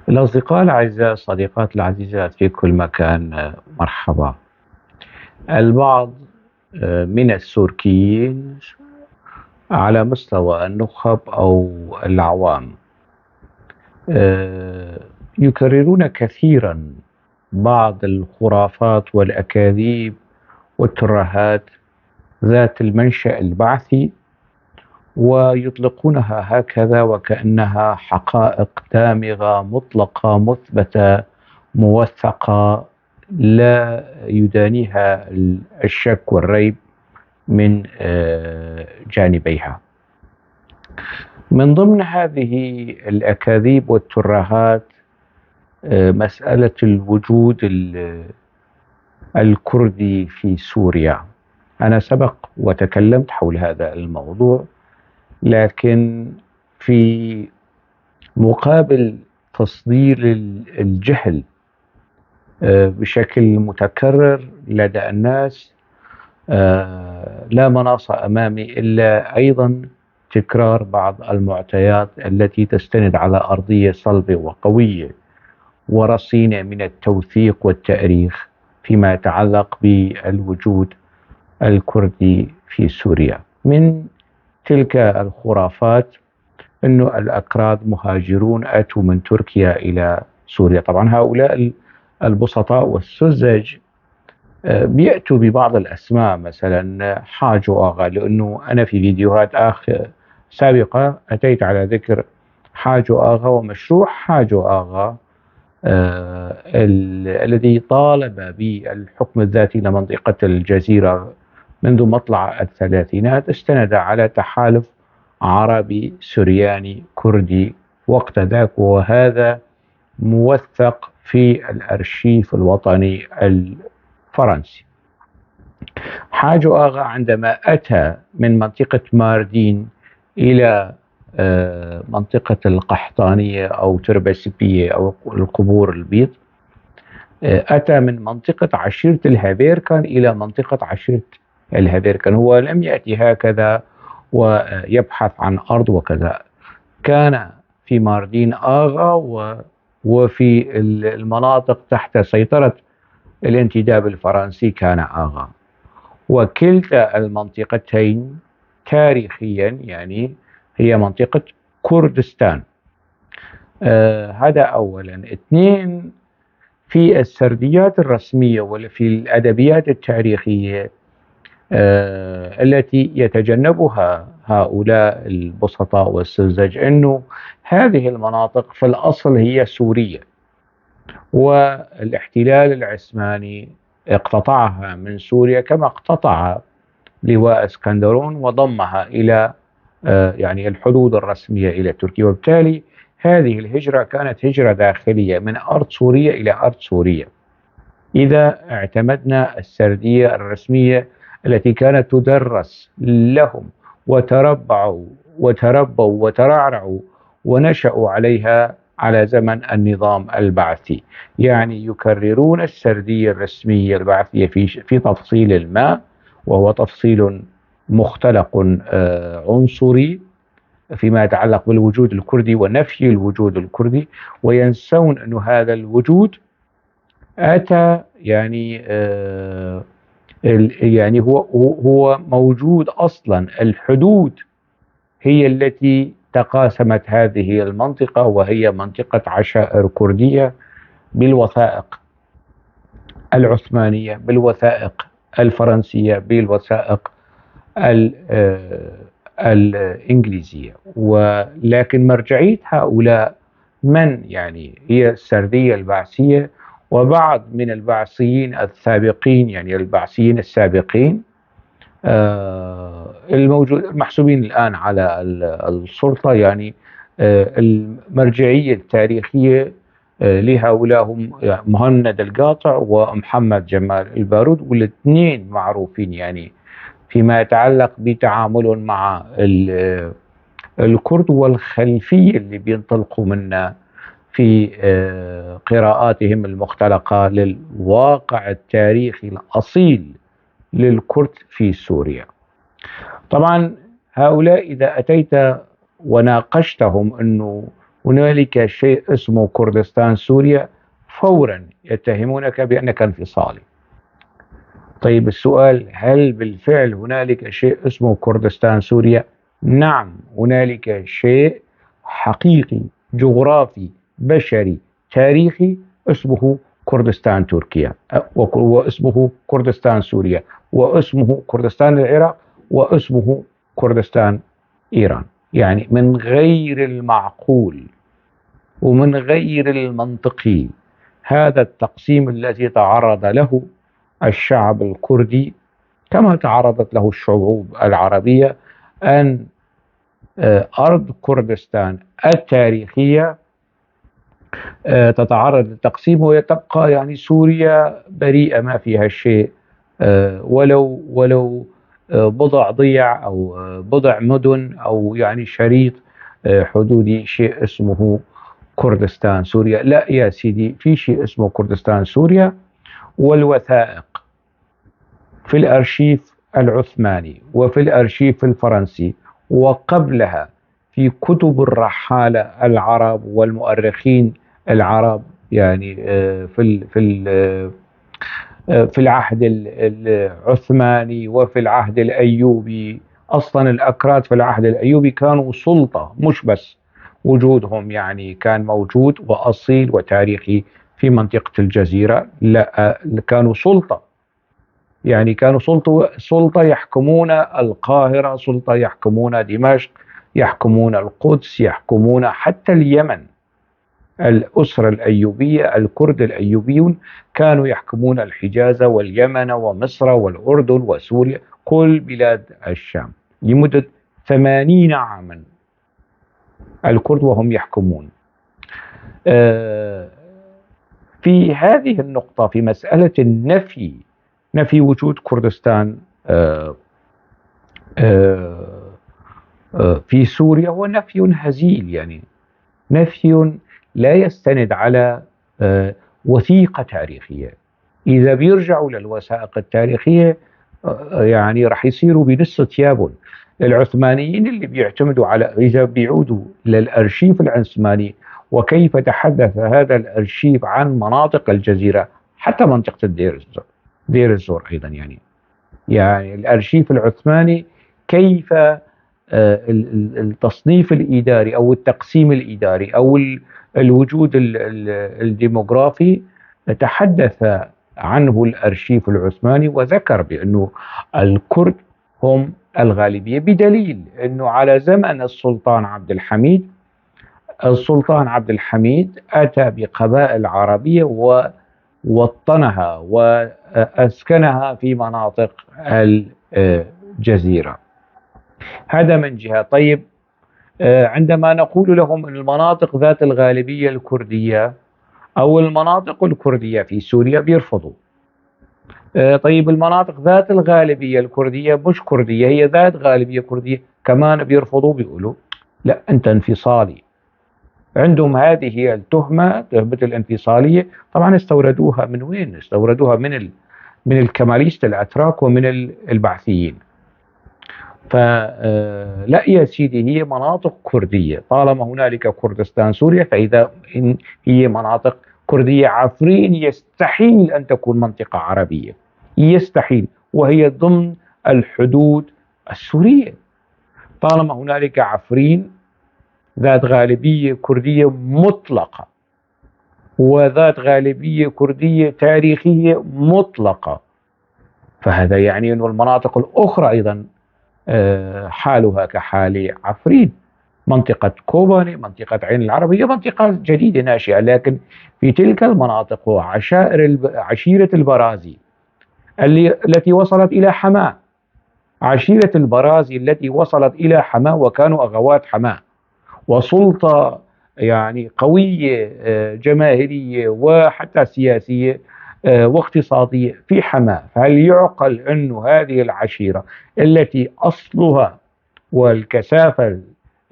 الأصدقاء الأعزاء، الصديقات العزيزات في كل مكان، مرحبا. البعض من السوريين على مستوى النخب أو العوام آه، يكررون كثيرا بعض الخرافات والأكاذيب والترهات ذات المنشأ البعثي، ويطلقونها هكذا وكأنها حقائق دامغة مطلقة مثبتة موثقة، لا يدانيها الشك والريب من جانبيها. من ضمن هذه الأكاذيب والترهات مسألة الوجود الكردي في سوريا. أنا سبق وتكلمت حول هذا الموضوع، لكن في مقابل تصدير الجهل بشكل متكرر لدى الناس، لا مناص أمامي إلا أيضا تكرار بعض المعطيات التي تستند على أرضية صلبة وقوية ورصينة من التوثيق والتأريخ فيما يتعلق بالوجود الكردي في سوريا. من تلك الخرافات أنه الأكراد مهاجرون أتوا من تركيا إلى سوريا. طبعا هؤلاء البسطاء والسذج بيأتوا ببعض الأسماء، مثلا حاج وآغا، لأنه أنا في فيديوهات سابقة أتيت على ذكر حاج وآغا ومشروع حاج وآغا الذي طالب بالحكم الذاتي لمنطقة الجزيرة منذ مطلع الثلاثينات. استند على تحالف عربي سرياني كردي وقت ذاك، وهذا موثق في الأرشيف الوطني الفرنسي. حاج آغا عندما أتى من منطقة ماردين إلى منطقة القحطانية أو تربسبية أو القبور البيض، أتى من منطقة عشيرة الهافيركان إلى منطقة عشيرة الهافيركان. هو لم يأتي هكذا ويبحث عن أرض وكذا، كان في ماردين آغا وفي المناطق تحت سيطرة الانتداب الفرنسي كان آغا. وكلتا المنطقتين تاريخيا يعني هي منطقة كردستان. هذا أولا. اثنين، في السرديات الرسمية وفي الأدبيات التاريخية التي يتجنبها هؤلاء البسطاء والسذج، أنه هذه المناطق في الأصل هي سورية، والاحتلال العثماني اقتطعها من سوريا كما اقتطع لواء اسكندرون وضمها إلى يعني الحدود الرسمية إلى تركيا. وبالتالي هذه الهجرة كانت هجرة داخلية من أرض سوريا إلى أرض سوريا. إذا اعتمدنا السردية الرسمية التي كانت تدرس لهم وتربوا وترعرعوا ونشأوا عليها على زمن النظام البعثي، يعني يكررون السردية الرسمية البعثية في تفصيل ما، وهو تفصيل مختلق عنصري فيما يتعلق بالوجود الكردي ونفي الوجود الكردي، وينسون أن هذا الوجود أتى يعني هو موجود أصلا. الحدود هي التي تقاسمت هذه المنطقة، وهي منطقة عشائر كردية بالوثائق العثمانية، بالوثائق الفرنسية، بالوثائق الإنجليزية. ولكن مرجعية هؤلاء من يعني هي السردية البعثية وبعض من البعثيين السابقين، يعني البعثيين السابقين الموجود المحسوبين الآن على السلطة. يعني المرجعية التاريخية لهؤلاء هم مهند القاطع ومحمد جمال البارود، والاثنين معروفين يعني فيما يتعلق بتعاملهم مع الكرد والخلفية اللي بينطلقوا منها في قراءاتهم المختلقة للواقع التاريخي الأصيل للكرد في سوريا. طبعا هؤلاء إذا أتيت وناقشتهم أنه هنالك شيء اسمه كردستان سوريا، فورا يتهمونك بأنك انفصالي. طيب السؤال، هل بالفعل هنالك شيء اسمه كردستان سوريا؟ نعم، هنالك شيء حقيقي جغرافي بشري تاريخي اسمه كردستان تركيا، واسمه كردستان سوريا، واسمه كردستان العراق، واسمه كردستان إيران. يعني من غير المعقول ومن غير المنطقي هذا التقسيم الذي تعرض له الشعب الكردي، كما تعرضت له الشعوب العربية، أن أرض كردستان التاريخية تتعرض للتقسيم، وتبقى يعني سوريا بريئة ما فيها شيء، ولو بضع ضيع أو بضع مدن أو يعني شريط حدودي، شيء اسمه كردستان سوريا. لا يا سيدي، في شيء اسمه كردستان سوريا، والوثائق في الأرشيف العثماني وفي الأرشيف الفرنسي وقبلها في كتب الرحالة العرب والمؤرخين العرب، يعني في العهد العثماني وفي العهد الأيوبي. أصلا الأكراد في العهد الأيوبي كانوا سلطة، مش بس وجودهم يعني كان موجود وأصيل وتاريخي في منطقة الجزيرة، لا، كانوا سلطة. يعني كانوا سلطة يحكمون القاهرة، سلطة يحكمون دمشق، يحكمون القدس، يحكمون حتى اليمن. الأسرة الأيوبية، الكرد الأيوبيون كانوا يحكمون الحجاز واليمن ومصر والأردن وسوريا، كل بلاد الشام لمدة 80 عاما الكرد وهم يحكمون. في هذه النقطة، في مسألة نفي وجود كردستان في سوريا، هو نفي هزيل، يعني نفي لا يستند على وثيقة تاريخية. إذا بيرجعوا للوثائق التاريخية يعني راح يصيروا بنص ثيابهم. العثمانيين اللي بيعتمدوا على، إذا بيعودوا للأرشيف العثماني وكيف تحدث هذا الأرشيف عن مناطق الجزيرة، حتى منطقة دير الزور أيضا، يعني الأرشيف العثماني كيف التصنيف الإداري أو التقسيم الإداري أو الوجود الديموغرافي تحدث عنه الأرشيف العثماني، وذكر بأنه الكرد هم الغالبية، بدليل أنه على زمن السلطان عبد الحميد، السلطان عبد الحميد أتى بقبائل عربية ووطنها وأسكنها في مناطق الجزيرة. هذا من جهة. طيب عندما نقول لهم أن المناطق ذات الغالبية الكردية أو المناطق الكردية في سوريا بيرفضوا. طيب المناطق ذات الغالبية الكردية مش كردية، هي ذات غالبية كردية، كمان بيرفضوا، بيقولوا لا أنت انفصالي. عندهم هذه التهمة، تهمة الانفصالية. طبعا استوردوها من وين؟ استوردوها من الكماليست الأتراك ومن البعثيين. فلا يا سيدي، هي مناطق كردية. طالما هنالك كردستان سوريا فإذا هي مناطق كردية. عفرين يستحيل أن تكون منطقة عربية، يستحيل، وهي ضمن الحدود السورية. طالما هنالك عفرين ذات غالبية كردية مطلقة وذات غالبية كردية تاريخية مطلقة، فهذا يعني أن المناطق الأخرى أيضا حالها كحال عفرين. منطقة كوباني، منطقة عين العرب، هي منطقة جديدة ناشئة، لكن في تلك المناطق عشيرة البرازي التي وصلت إلى حماة، عشيرة البرازي التي وصلت إلى حماة وكانوا أغوات حماة، وسلطة يعني قوية جماهيرية وحتى سياسية واقتصادية في حماة. فهل يعقل أن هذه العشيرة التي أصلها والكثافة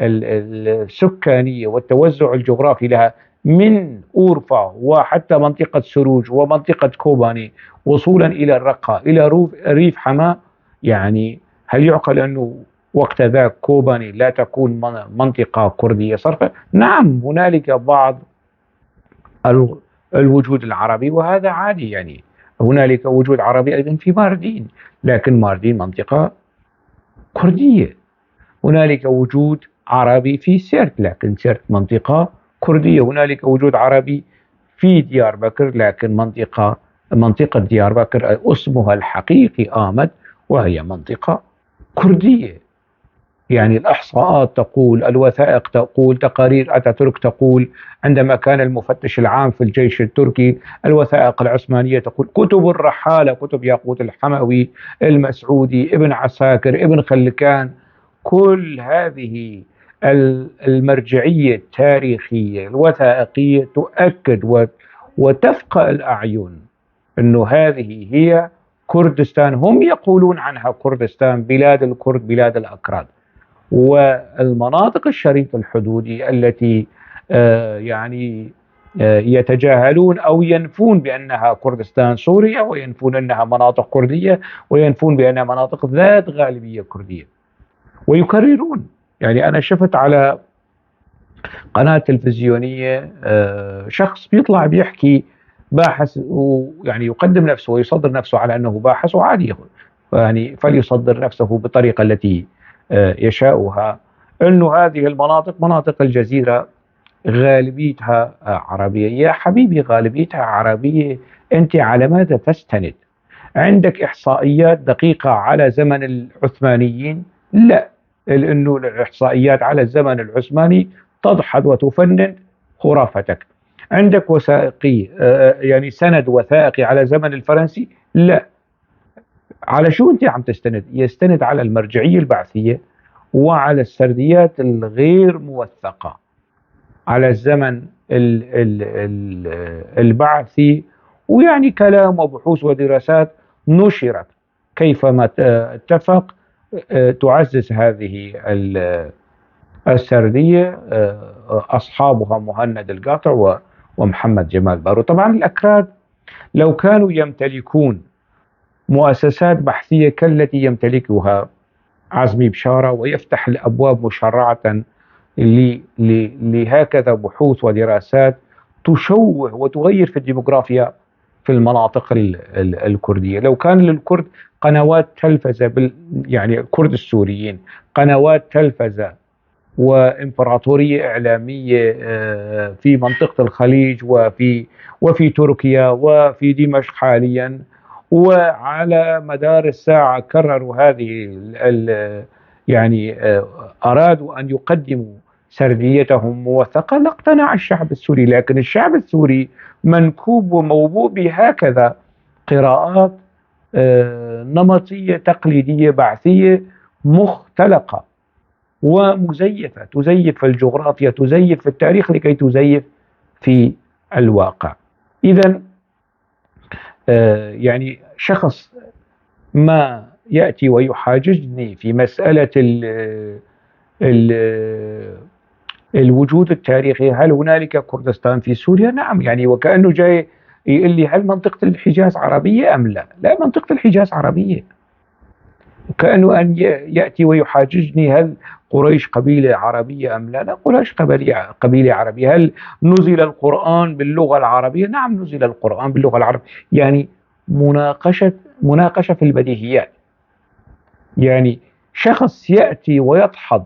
السكانية والتوزع الجغرافي لها من أورفا وحتى منطقة سروج ومنطقة كوباني وصولا إلى الرقة إلى ريف حماة، يعني هل يعقل أنه وقت ذاك كوباني لا تكون منطقة كردية صرفا؟ نعم، هنالك بعض ال- الوجود العربي، وهذا عادي يعني. هنالك وجود عربي أيضا في ماردين، لكن ماردين منطقة كردية. هنالك وجود عربي في سرت، لكن سرت منطقة كردية. هنالك وجود عربي في ديار بكر، لكن منطقة ديار بكر اسمها الحقيقي آمد، وهي منطقة كردية. يعني الإحصاءات تقول، الوثائق تقول، تقارير أتاتورك تقول، عندما كان المفتش العام في الجيش التركي، الوثائق العثمانية تقول، كتب الرحالة، كتب ياقوت الحموي، المسعودي، ابن عساكر، ابن خلكان، كل هذه المرجعية التاريخية الوثائقية تؤكد وتفقأ الأعين أنه هذه هي كردستان. هم يقولون عنها كردستان، بلاد الكرد، بلاد الأكراد. والمناطق الشريط الحدودي التي يعني يتجاهلون أو ينفون بأنها كردستان سوريا، وينفون أنها مناطق كردية، وينفون بأنها مناطق ذات غالبية كردية، ويكررون. يعني أنا شفت على قناة تلفزيونية شخص بيطلع بيحكي، باحث، ويعني يقدم نفسه ويصدر نفسه على أنه باحث، وعادي يعني فليصدر نفسه بالطريقة التي يشاؤها. أنه هذه المناطق، مناطق الجزيرة، غالبيتها عربية. يا حبيبي، غالبيتها عربية، أنت على ماذا تستند؟ عندك إحصائيات دقيقة على زمن العثمانيين؟ لا، لأنه الإحصائيات على الزمن العثماني تدحض وتفند خرافتك. عندك وثائقي يعني سند وثائقي على زمن الفرنسي؟ لا. على شو أنت عم تستند؟ يستند على المرجعية البعثية، وعلى السرديات الغير موثقة على الزمن البعثي، ويعني كلام وبحوث ودراسات نشرت كيفما اتفق تعزز هذه السردية أصحابها مهند القاطع ومحمد جمال بارو. طبعا الأكراد لو كانوا يمتلكون مؤسسات بحثية كالتي يمتلكها عزمي بشارة، ويفتح الأبواب مشرعة لهكذا بحوث ودراسات تشوه وتغير في الديموغرافيا في المناطق الكردية. لو كان للكرد قنوات تلفزة يعني الكرد السوريين قنوات تلفزة وإمبراطورية إعلامية في منطقة الخليج، وفي تركيا، وفي دمشق حاليا، وعلى مدار الساعة كرروا هذه يعني أرادوا أن يقدموا سرديتهم موثقة، لاقتنع الشعب السوري. لكن الشعب السوري منكوب وموبوء بهكذا قراءات نمطية تقليدية بعثية مختلقة ومزيفة، تزيف في الجغرافيا، تزيف في التاريخ، لكي تزيف في الواقع. إذا يعني شخص ما يأتي ويحاججني في مسألة ال الوجود التاريخي، هل هنالك كردستان في سوريا؟ نعم، يعني وكأنه جاي يقول لي هل منطقة الحجاز عربية أم لا؟ لا، منطقة الحجاز عربية. وكأنه أن يأتي ويحاججني هل قريش قبيلة عربية أم لا؟ لا، قريش قبيلة عربية. هل نزل القرآن باللغة العربية؟ نعم، نزل القرآن باللغة العربية. يعني مناقشة في البديهيات. يعني شخص يأتي ويدحض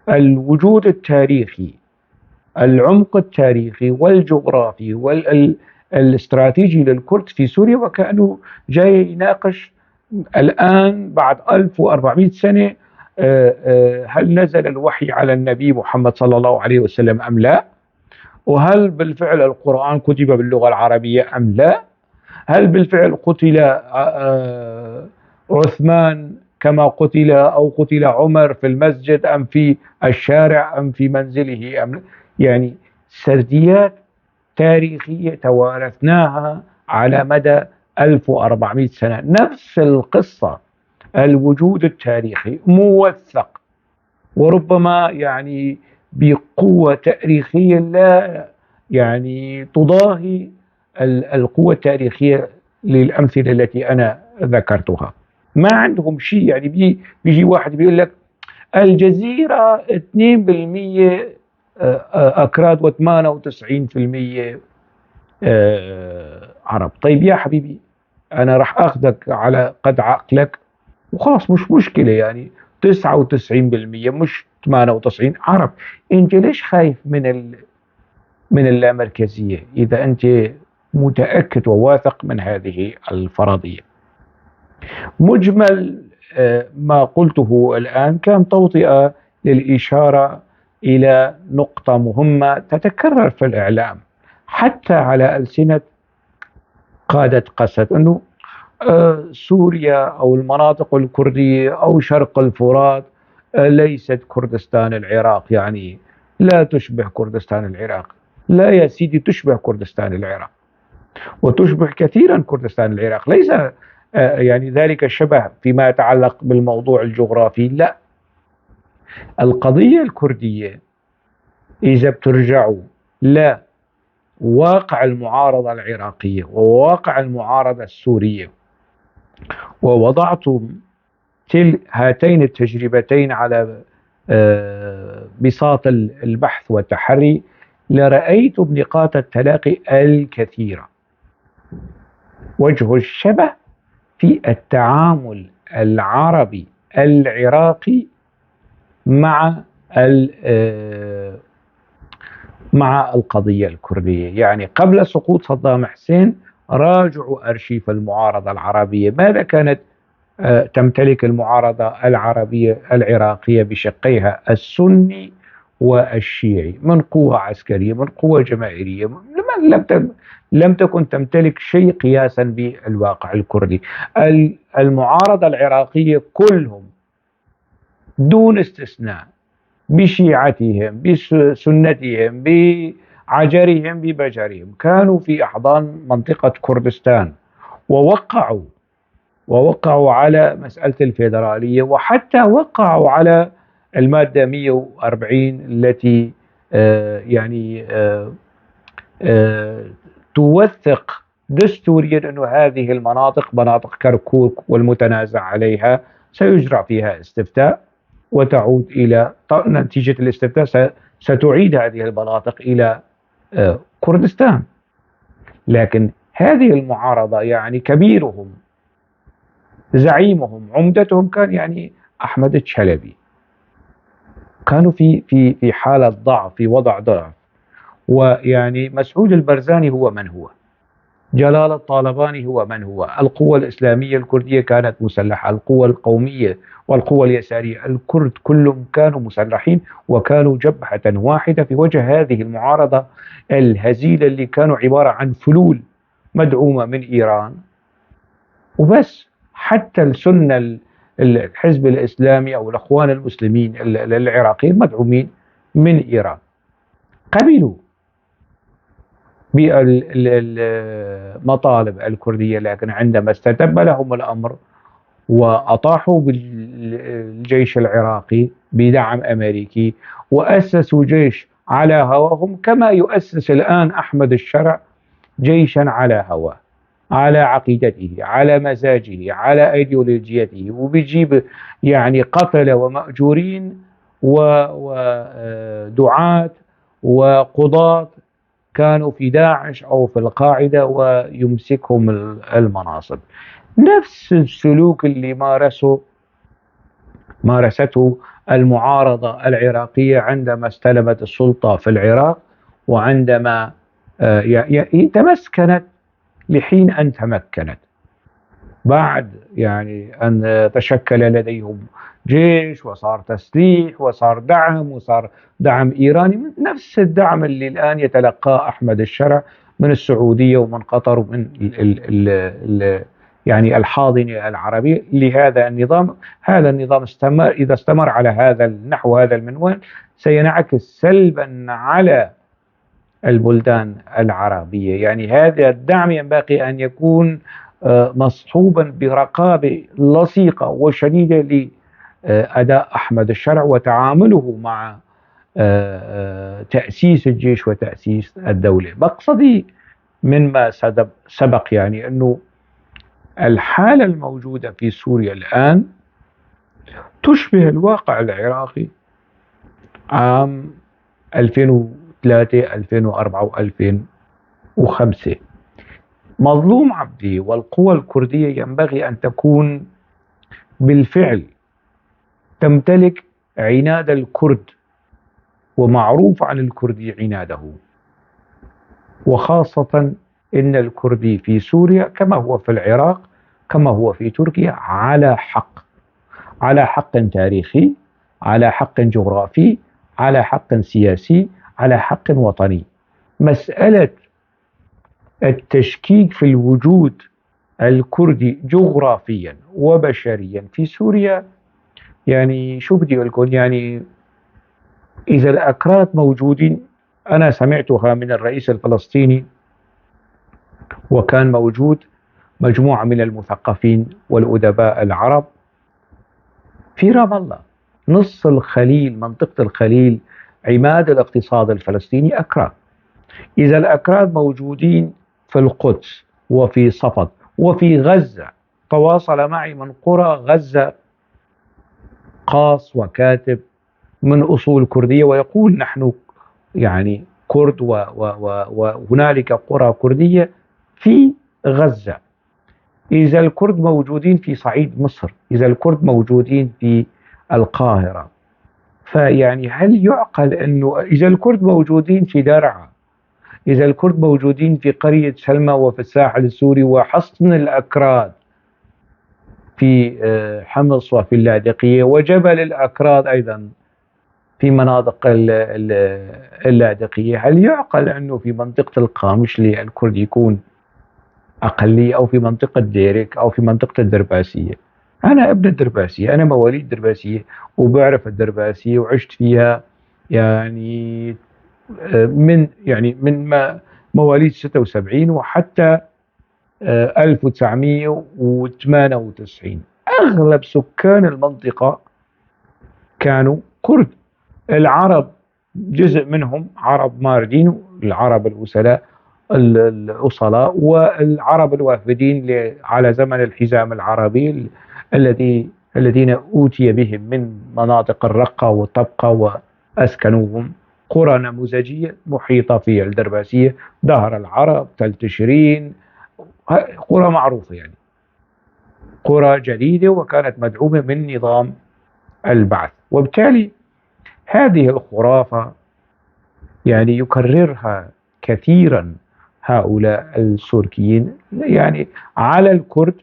الوجود التاريخي، العمق التاريخي والجغرافي والاستراتيجي للكرد في سوريا، وكأنه جاي يناقش الآن بعد 1400 سنة هل نزل الوحي على النبي محمد صلى الله عليه وسلم أم لا؟ وهل بالفعل القرآن كتب باللغة العربية أم لا؟ هل بالفعل قتل عثمان كما قتل، أو قتل عمر في المسجد أم في الشارع أم في منزله أم لا؟ يعني سرديات تاريخية توارثناها على مدى 1400 سنة، نفس القصة. الوجود التاريخي موثق، وربما يعني بقوة تاريخية لا يعني تضاهي القوة التاريخية للأمثلة التي أنا ذكرتها. ما عندهم شيء. يعني بيجي واحد بيقول لك الجزيرة 2% أكراد و98% عرب. طيب يا حبيبي، أنا راح أخذك على قد عقلك وخلاص، مش مشكلة يعني. 99% مش 98 عرب. أنت ليش خايف من اللامركزية إذا أنت متأكد وواثق من هذه الفرضية؟ مجمل ما قلته الآن كان توطئة للإشارة إلى نقطة مهمة تتكرر في الإعلام حتى على ألسنة قادة قسد، أنه سوريا أو المناطق الكردية أو شرق الفرات ليست كردستان العراق، يعني لا تشبه كردستان العراق. لا يا سيدي، تشبه كردستان العراق وتشبه كثيرا كردستان العراق. ليس يعني ذلك الشبه فيما يتعلق بالموضوع الجغرافي، لا. القضية الكردية إذا بترجعوا لا واقع المعارضة العراقية وواقع المعارضة السورية ووضعتم هاتين التجربتين على بساط البحث والتحري، لرأيتم نقاط التلاقي الكثيرة. وجه الشبه في التعامل العربي العراقي مع مع القضية الكردية. يعني قبل سقوط صدام حسين راجعوا أرشيف المعارضة العربية، ماذا كانت تمتلك المعارضة العربية العراقية بشقيها السني والشيعي من قوة عسكرية، من قوة جماهيرية. لم تكن تمتلك شيء قياسا بالواقع الكردي. المعارضة العراقية كلهم دون استثناء، بشيعتهم بسنتهم بعجرهم ببجرهم، كانوا في أحضان منطقة كردستان، ووقعوا على مسألة الفيدرالية، وحتى وقعوا على المادة 140 التي يعني توثق دستوريا أن هذه المناطق مناطق كركوك والمتنازع عليها سيجرى فيها استفتاء، وتعود إلى نتيجة الاستفتاء ستعيد هذه المناطق إلى كردستان. لكن هذه المعارضة يعني كبيرهم زعيمهم عمدتهم كان يعني أحمد الشلبي، كانوا في حالة ضعف، في وضع ضعف. ويعني مسعود البرزاني هو من هو، جلال الطالباني هو من هو، القوة الإسلامية الكردية كانت مسلحة، القوة القومية والقوة اليسارية، الكرد كلهم كانوا مسلحين وكانوا جبهة واحدة في وجه هذه المعارضة الهزيلة اللي كانوا عبارة عن فلول مدعومة من إيران وبس. حتى السنة الحزب الإسلامي أو الأخوان المسلمين العراقيين مدعومين من إيران، قبلوا بالمطالب الكردية. لكن عندما استتب لهم الأمر وأطاحوا بالجيش العراقي بدعم أمريكي وأسسوا جيش على هواهم، كما يؤسس الآن أحمد الشرع جيشا على هواه، على عقيدته، على مزاجه، على أيديولوجيته، وبيجيب يعني قتلة ومأجورين ودعاة وقضاة كانوا في داعش أو في القاعدة ويمسكهم المناصب. نفس السلوك اللي مارسته المعارضة العراقية عندما استلمت السلطة في العراق، وعندما تمسكنت لحين أن تمكنت، بعد يعني أن تشكل لديهم جيش وصار تسليح وصار دعم وصار دعم إيراني، نفس الدعم اللي الآن يتلقاه أحمد الشرع من السعودية ومن قطر ومن يعني الحاضنة العربية لهذا النظام. هذا النظام إذا استمر على هذا النحو، هذا المنوال، سينعكس سلبا على البلدان العربية. يعني هذا الدعم ينبغي أن يكون مصحوبا برقابة لصيقة وشديدة لأداء أحمد الشرع وتعامله مع تأسيس الجيش وتأسيس الدولة. مقصدي مما سبق يعني أنه الحالة الموجودة في سوريا الآن تشبه الواقع العراقي عام 2003 2004 و2005. مظلوم عبدي والقوى الكردية ينبغي أن تكون بالفعل تمتلك عناد الكرد، ومعروف عن الكردي عناده، وخاصة إن الكردي في سوريا كما هو في العراق كما هو في تركيا على حق، على حق تاريخي، على حق جغرافي، على حق سياسي، على حق وطني. مسألة التشكيك في الوجود الكردي جغرافيا وبشريا في سوريا، يعني شو بدي أقول لكم، يعني إذا الأكراد موجودين، أنا سمعتها من الرئيس الفلسطيني وكان موجود مجموعة من المثقفين والأدباء العرب في رام الله، نص الخليل، منطقة الخليل عماد الاقتصاد الفلسطيني أكراد. إذا الأكراد موجودين في القدس وفي صفد وفي غزة، تواصل معي من قرى غزة قاص وكاتب من أصول كردية ويقول نحن يعني كرد وهنالك قرى كردية في غزة. إذا الكرد موجودين في صعيد مصر، إذا الكرد موجودين في القاهرة، فيعني هل يعقل أنه إذا الكرد موجودين في درعا، إذا الكرد موجودين في قرية سلمى وفي الساحل السوري وحصن الأكراد في حمص وفي اللاذقية وجبل الأكراد أيضا في مناطق اللاذقية، هل يعقل أنه في منطقة القامشلي الكرد يكون أقلية، أو في منطقة ديرك، أو في منطقة الدرباسية؟ أنا ابن الدرباسية، أنا مواليد درباسية وبعرف الدرباسية وعشت فيها، يعني من مواليد 76 وحتى 1998 أغلب سكان المنطقة كانوا كرد. العرب جزء منهم عرب ماردين، العرب الأصلاء والعرب الوافدين على زمن الحزام العربي الذين أوتي بهم من مناطق الرقة وطبقة وأسكنوهم قرى نموذجية محيطة في الدرباسية، دهر العرب، تل تشرين، قرى معروفة، يعني قرى جديدة وكانت مدعومة من نظام البعث. وبالتالي هذه الخرافة يعني يكررها كثيرا هؤلاء السوريين يعني على الكرد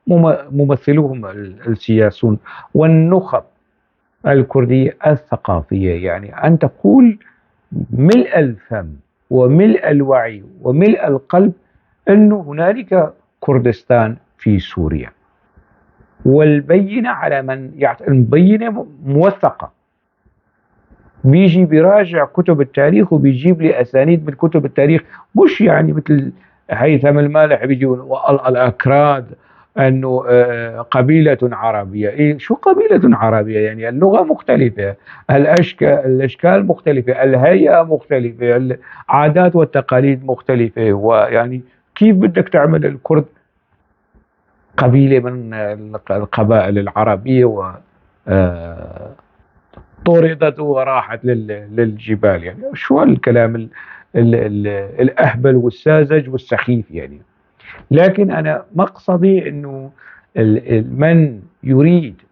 وممثلوهم السياسيون والنخب الكردية الثقافية، يعني أن تقول ملء الفم وملء الوعي وملء القلب أنه هنالك كردستان في سوريا، والبينة على من البينة موثقة، بيجي بيراجع كتب التاريخ وبيجيب لي أسانيد من كتب التاريخ، مش يعني مثل هيثم المالح بيجي الأكراد أنه قبيلة عربية. إيه شو قبيلة عربية؟ يعني اللغة مختلفة، الأشكال مختلفة، الهيئة مختلفة، العادات والتقاليد مختلفة، ويعني كيف بدك تعمل الكرد قبيلة من القبائل العربية طردت وراحت للجبال؟ يعني شو الكلام الأهبل والساذج والسخيف يعني. لكن أنا مقصدي أنه من يريد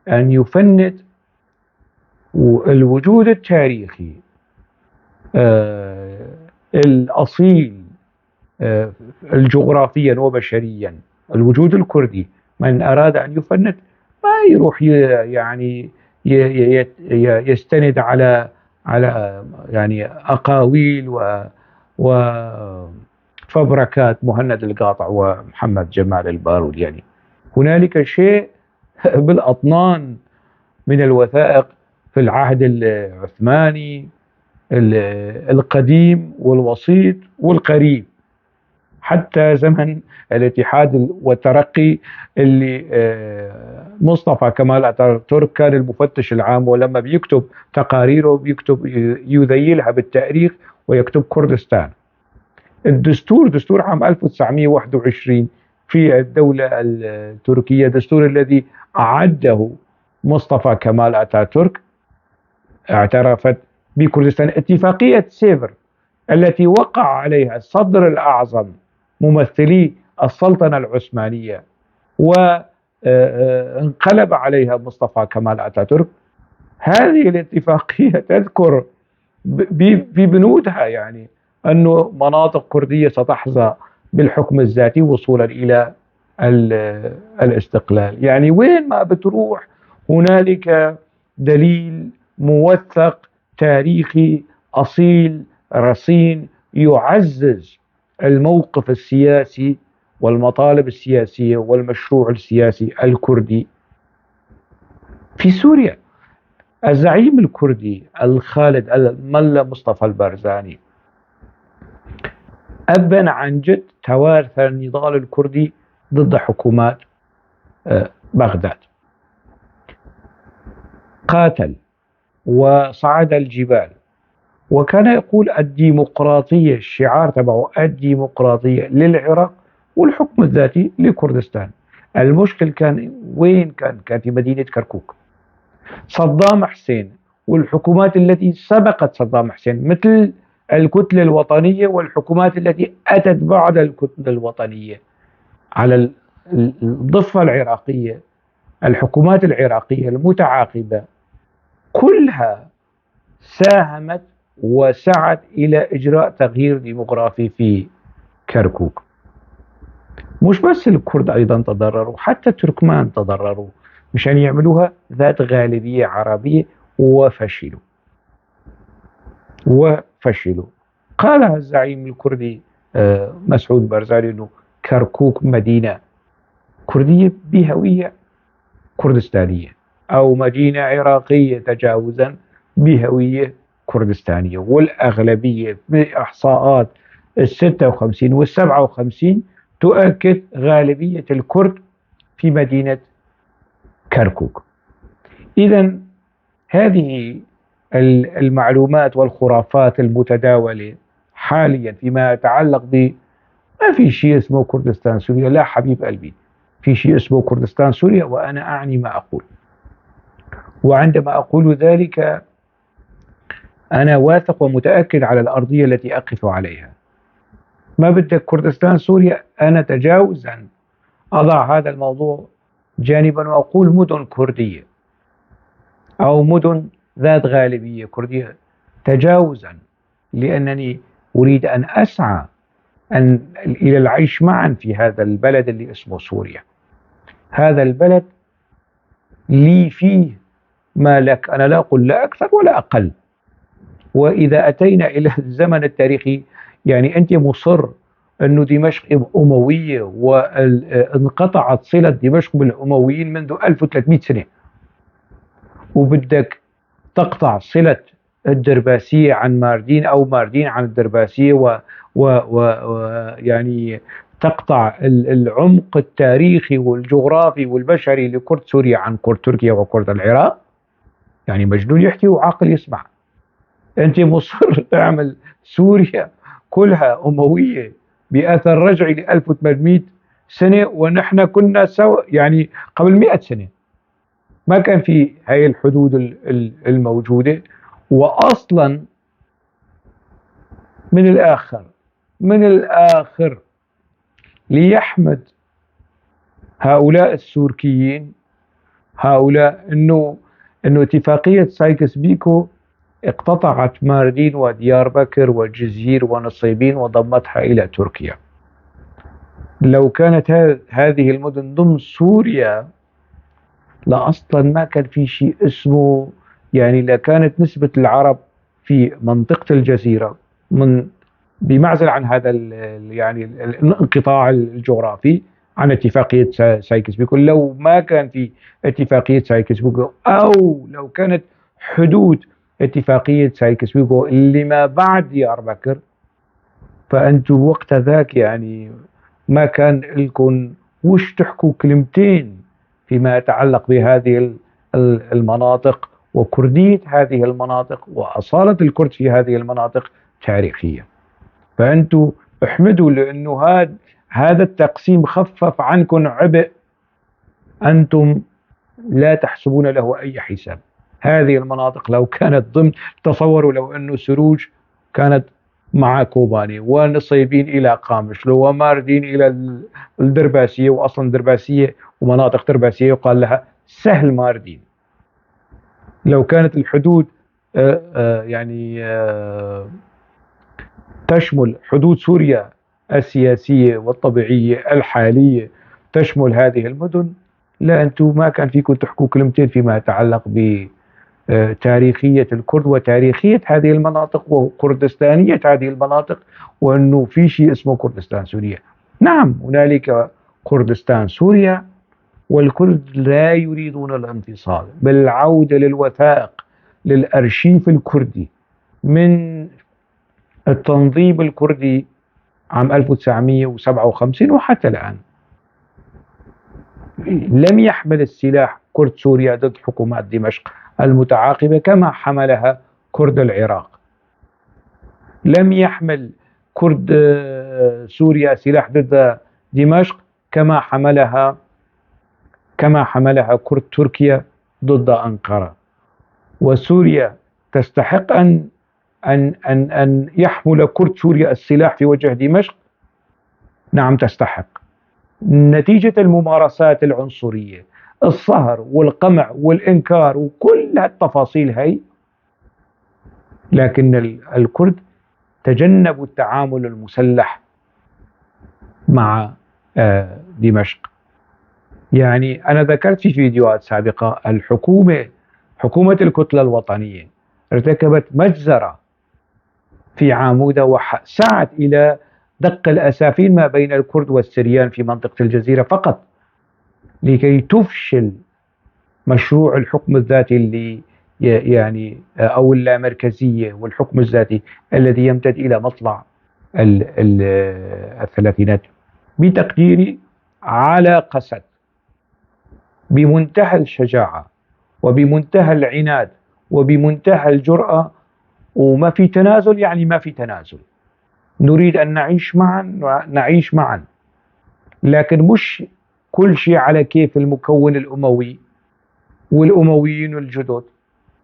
أن يفند الوجود التاريخي الأصيل الجغرافيا وبشريا، الوجود الكردي، من أراد أن يفند ما يروح يعني يستند على يعني أقاويل وفبركات مهند القاطع ومحمد جمال البارود. يعني هنالك شيء بالأطنان من الوثائق في العهد العثماني القديم والوسيط والقريب، حتى زمن الاتحاد والترقي اللي مصطفى كمال اتاتورك كان المفتش العام، ولما بيكتب تقاريره بيكتب يذيلها بالتاريخ ويكتب كردستان. دستور عام 1921 في الدولة التركية، الدستور الذي أعده مصطفى كمال أتاتورك، اعترفت بكردستان. اتفاقية سيفر التي وقع عليها الصدر الأعظم ممثلي السلطنة العثمانية وانقلب عليها مصطفى كمال أتاتورك، هذه الاتفاقية تذكر في بنودها يعني أنه مناطق كردية ستحظى بالحكم الذاتي وصولا إلى الاستقلال. يعني وين ما بتروح هنالك دليل موثق تاريخي أصيل رصين يعزز الموقف السياسي والمطالب السياسية والمشروع السياسي الكردي في سوريا. الزعيم الكردي الخالد الملا مصطفى البرزاني أبن عن جد توارث النضال الكردي ضد حكومات بغداد، قاتل وصعد الجبال، وكان يقول الديمقراطية، الشعار تبعه الديمقراطية للعراق والحكم الذاتي لكردستان. المشكل كان وين؟ كان في مدينة كركوك. صدام حسين والحكومات التي سبقت صدام حسين مثل الكتلة الوطنية والحكومات التي أتت بعد الكتلة الوطنية على الضفة العراقية، الحكومات العراقية المتعاقبة كلها ساهمت وسعت إلى إجراء تغيير ديموغرافي في كركوك. مش بس الكرد أيضا تضرروا، حتى التركمان تضرروا مشان يعملوها ذات غالبية عربية وفشلوا. قالها الزعيم الكردي مسعود بارزاني أنه كركوك مدينة كردية بهوية كردستانية، أو مدينة عراقية تجاوزا بهوية كردستانية. والأغلبية بإحصاءات 56 وال57 تؤكد غالبية الكرد في مدينة كركوك. إذا هذه المعلومات والخرافات المتداولة حاليا فيما يتعلق ما في شيء اسمه كردستان سوريا. لا حبيب قلبي، في شيء اسمه كردستان سوريا، وأنا أعني ما أقول. وعندما أقول ذلك أنا واثق ومتأكد على الأرضية التي أقف عليها. ما بدك كردستان سوريا، أنا تجاوزا أضع هذا الموضوع جانبا وأقول مدن كردية أو مدن ذات غالبية كردية تجاوزا، لأنني أريد أن أسعى إلى العيش معا في هذا البلد اللي اسمه سوريا. هذا البلد لي فيه ما لك، أنا لا أقول لا أكثر ولا أقل. وإذا أتينا إلى الزمن التاريخي، يعني أنت مصر أنه دمشق أموية وانقطعت صلة دمشق بالأمويين منذ 1300 سنة، وبدك تقطع صلة الدرباسية عن ماردين أو ماردين عن الدرباسية يعني تقطع العمق التاريخي والجغرافي والبشري لكرد سوريا عن كرد تركيا وكرد العراق. يعني مجنون يحكي وعاقل يسمع. أنت مصر تعمل سوريا كلها أموية بأثر رجعي ل 1800 سنة، ونحن كنا سوا يعني قبل 100 سنة ما كان في هاي الحدود الموجودة. وأصلا من الآخر ليحمد هؤلاء السوركيين هؤلاء انه اتفاقية سايكس بيكو اقتطعت ماردين وديار بكر والجزير ونصيبين وضمتها إلى تركيا. لو كانت هذه المدن ضمن سوريا لا أصلا ما كان في شيء اسمه، يعني لكانت نسبة العرب في منطقة الجزيرة بمعزل عن هذا يعني الانقطاع الجغرافي عن اتفاقية سايكس بيكو. لو ما كان في اتفاقية سايكس بيكو، أو لو كانت حدود اتفاقية سايكس بيكو اللي ما بعد ديار بكر، فأنتم وقت ذاك يعني ما كان لكم وش تحكوا كلمتين فيما يتعلق بهذه المناطق وكردية هذه المناطق وأصالة الكرد في هذه المناطق تاريخية. فأنتم احمدوا، لأنه هذا التقسيم خفف عنكم عبء أنتم لا تحسبون له أي حساب. هذه المناطق لو كانت ضمن، تصوروا لو أنه سروج كانت مع كوباني ونصيبين إلى قامشلو وماردين إلى الدرباسية، وأصلا درباسية ومناطق درباسية يقال لها سهل ماردين. لو كانت الحدود يعني تشمل حدود سوريا السياسية والطبيعية الحالية، تشمل هذه المدن، لا أنتم ما كان فيكم تحكوا كلمتين فيما يتعلق بتاريخية الكرد وتاريخية هذه المناطق وكردستانية هذه المناطق، وأنه في شيء اسمه كردستان سوريا. نعم هنالك كردستان سوريا، والكرد لا يريدون الانفصال، بل العودة للوثائق للأرشيف الكردي من التنظيم الكردي عام 1957 وحتى الآن. لم يحمل السلاح كرد سوريا ضد حكومات دمشق المتعاقبة كما حملها كرد العراق. لم يحمل كرد سوريا سلاح ضد دمشق كما حملها كرد تركيا ضد أنقرة. وسوريا تستحق أن يحمل كرد سوريا السلاح في وجه دمشق؟ نعم تستحق، نتيجة الممارسات العنصرية، الصهر والقمع والإنكار وكل التفاصيل هي. لكن الكرد تجنبوا التعامل المسلح مع دمشق. يعني أنا ذكرت في فيديوهات سابقة حكومة الكتلة الوطنية ارتكبت مجزرة في عامودة وسعت إلى دق الأسافين ما بين الكرد والسريان في منطقة الجزيرة فقط لكي تفشل مشروع الحكم الذاتي اللي يعني أو اللامركزية والحكم الذاتي الذي يمتد إلى مطلع الثلاثينات. بتقديري على قسد، بمنتهى الشجاعة وبمنتهى العناد وبمنتهى الجرأة، وما في تنازل، يعني ما في تنازل. نريد أن نعيش معا، لكن مش كل شيء على كيف المكون الأموي والأمويين الجدد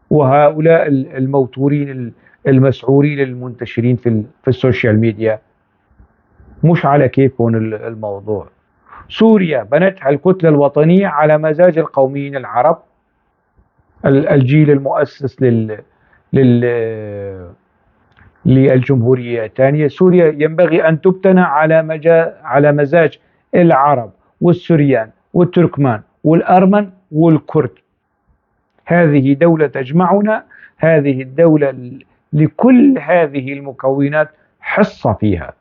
وهؤلاء الموتورين المسعورين المنتشرين في السوشيال ميديا. مش على كيفهم الموضوع. سوريا بنتها الكتلة الوطنية على مزاج القوميين العرب، الجيل المؤسس للجمهورية الثانية. سوريا ينبغي أن تبتنى على مزاج العرب والسوريان والتركمان والأرمن والكرد. هذه دولة تجمعنا، هذه الدولة لكل هذه المكونات حصة فيها.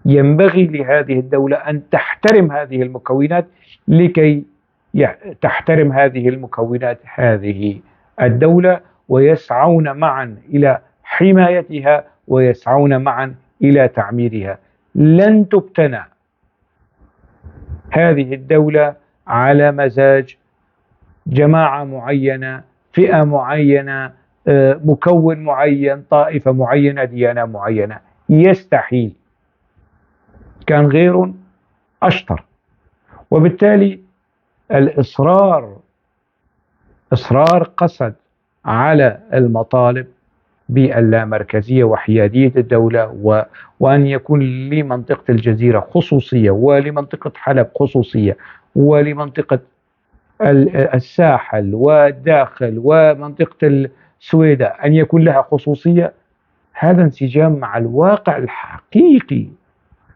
ينبغي لهذه الدولة أن تحترم هذه المكونات لكي تحترم هذه المكونات هذه الدولة، ويسعون معا إلى حمايتها ويسعون معا إلى تعميرها. لن تبتنى هذه الدولة على مزاج جماعة معينة، فئة معينة، مكون معين، طائفة معينة، ديانة معينة. يستحيل. كان غير أشطر. وبالتالي إصرار قسد على المطالب باللامركزية وحيادية الدولة، وأن يكون لمنطقة الجزيرة خصوصية، ولمنطقة حلب خصوصية، ولمنطقة الساحل والداخل ومنطقة السويدة أن يكون لها خصوصية. هذا انسجام مع الواقع الحقيقي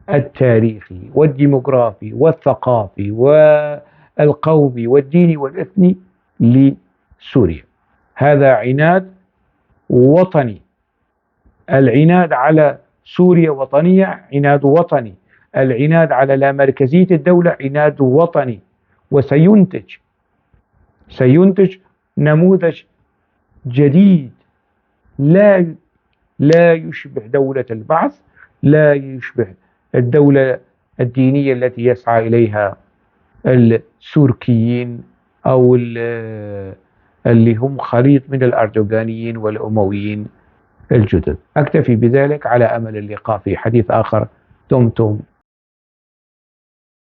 التاريخي والديموغرافي والثقافي والقومي والديني والإثني لسوريا. هذا عناد وطني. العناد على سوريا وطنية، عناد وطني. العناد على لامركزية الدولة عناد وطني. سينتج نموذج جديد لا يشبه دولة البعث، لا يشبه الدولة الدينية التي يسعى إليها السوركيين أو اللي هم خليط من الأردوغانيين والأمويين الجدد. أكتفي بذلك على أمل اللقاء في حديث آخر. دمتم